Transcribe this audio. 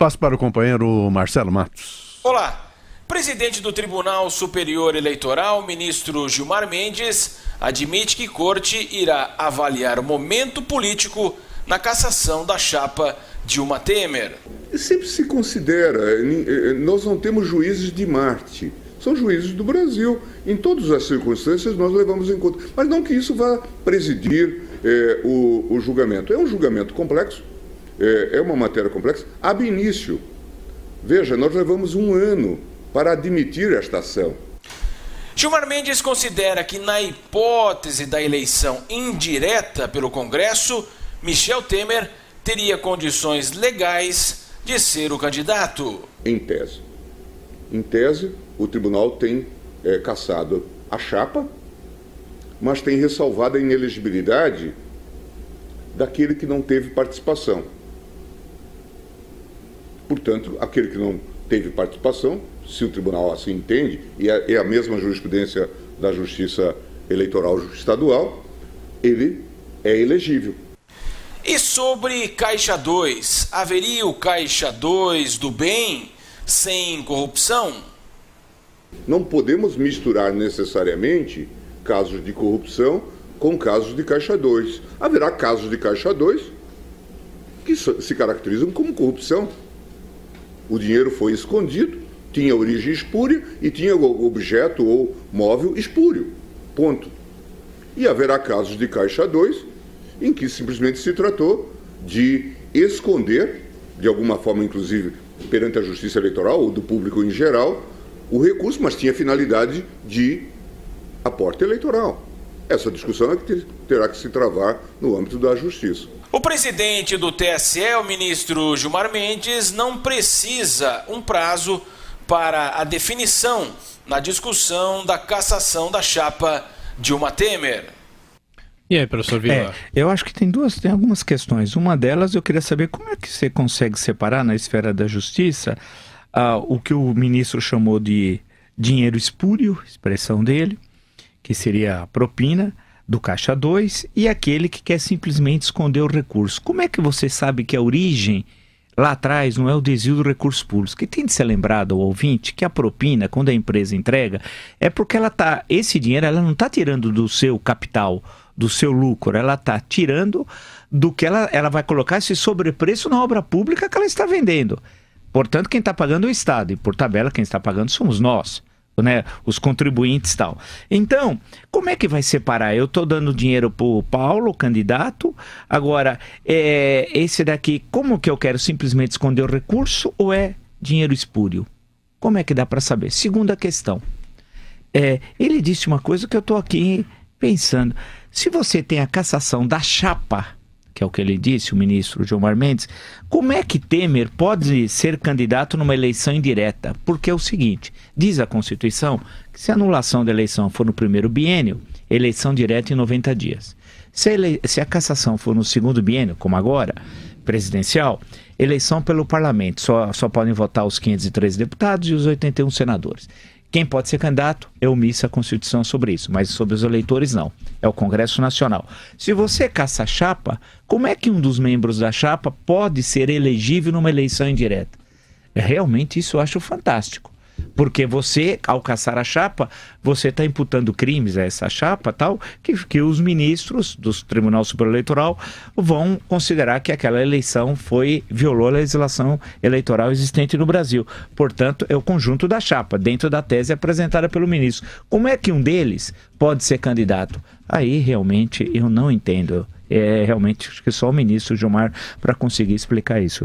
Passo para o companheiro Marcelo Matos. Olá. Presidente do Tribunal Superior Eleitoral, ministro Gilmar Mendes, admite que Corte irá avaliar o momento político na cassação da chapa Dilma Temer. Sempre se considera, nós não temos juízes de Marte, são juízes do Brasil. Em todas as circunstâncias nós levamos em conta, mas não que isso vá presidir o julgamento. É um julgamento complexo, é uma matéria complexa. Ab início, veja, nós levamos 1 ano para admitir esta ação. Gilmar Mendes considera que, na hipótese da eleição indireta pelo Congresso, Michel Temer teria condições legais de ser o candidato. Em tese, o tribunal tem cassado a chapa, mas tem ressalvado a inelegibilidade daquele que não teve participação. Portanto, aquele que não teve participação, se o tribunal assim entende, e é a mesma jurisprudência da Justiça Eleitoral Estadual, ele é elegível. E sobre Caixa 2, haveria o Caixa 2 do bem sem corrupção? Não podemos misturar necessariamente casos de corrupção com casos de Caixa 2. Haverá casos de Caixa 2 que se caracterizam como corrupção. O dinheiro foi escondido, tinha origem espúria e tinha objeto ou móvel espúrio. Ponto. E haverá casos de Caixa 2 em que simplesmente se tratou de esconder, de alguma forma inclusive perante a Justiça Eleitoral ou do público em geral, o recurso, mas tinha finalidade de aporte eleitoral. Essa discussão é que terá que se travar no âmbito da Justiça. O presidente do TSE, o ministro Gilmar Mendes, não precisa um prazo para a definição na discussão da cassação da chapa Dilma Temer. E aí, professor Vila? Eu acho que tem algumas questões. Uma delas, eu queria saber como é que você consegue separar na esfera da justiça o que o ministro chamou de dinheiro espúrio, expressão dele, que seria a propina do Caixa 2, e aquele que quer simplesmente esconder o recurso. Como é que você sabe que a origem lá atrás não é o desvio do recurso público? Que tem de ser lembrado ao ouvinte que a propina, quando a empresa entrega, é porque esse dinheiro ela não está tirando do seu capital, do seu lucro, ela está tirando do que ela vai colocar esse sobrepreço na obra pública que ela está vendendo. Portanto, quem está pagando é o Estado, e por tabela quem está pagando somos nós, né? Os contribuintes e tal. Então, como é que vai separar? Eu estou dando dinheiro para o Paulo, o candidato, agora, esse daqui, como que eu quero simplesmente esconder o recurso ou é dinheiro espúrio? Como é que dá para saber? Segunda questão, ele disse uma coisa que eu estou aqui pensando. Se você tem a cassação da chapa, que é o que ele disse, o ministro Gilmar Mendes, como é que Temer pode ser candidato numa eleição indireta? Porque é o seguinte, diz a Constituição que se a anulação da eleição for no primeiro biênio, eleição direta em 90 dias. Se a cassação for no segundo biênio, como agora, presidencial, eleição pelo parlamento. Só podem votar os 513 deputados e os 81 senadores. Quem pode ser candidato é omissa a Constituição sobre isso, mas sobre os eleitores não. É o Congresso Nacional. Se você caça a chapa, como é que um dos membros da chapa pode ser elegível numa eleição indireta? Realmente isso eu acho fantástico. Porque você, ao caçar a chapa, você está imputando crimes a essa chapa, tal, que os ministros do Tribunal Superior Eleitoral vão considerar que aquela eleição violou a legislação eleitoral existente no Brasil. Portanto, é o conjunto da chapa, dentro da tese apresentada pelo ministro. Como é que um deles pode ser candidato? Aí, realmente, eu não entendo. Realmente, acho que só o ministro Gilmar para conseguir explicar isso.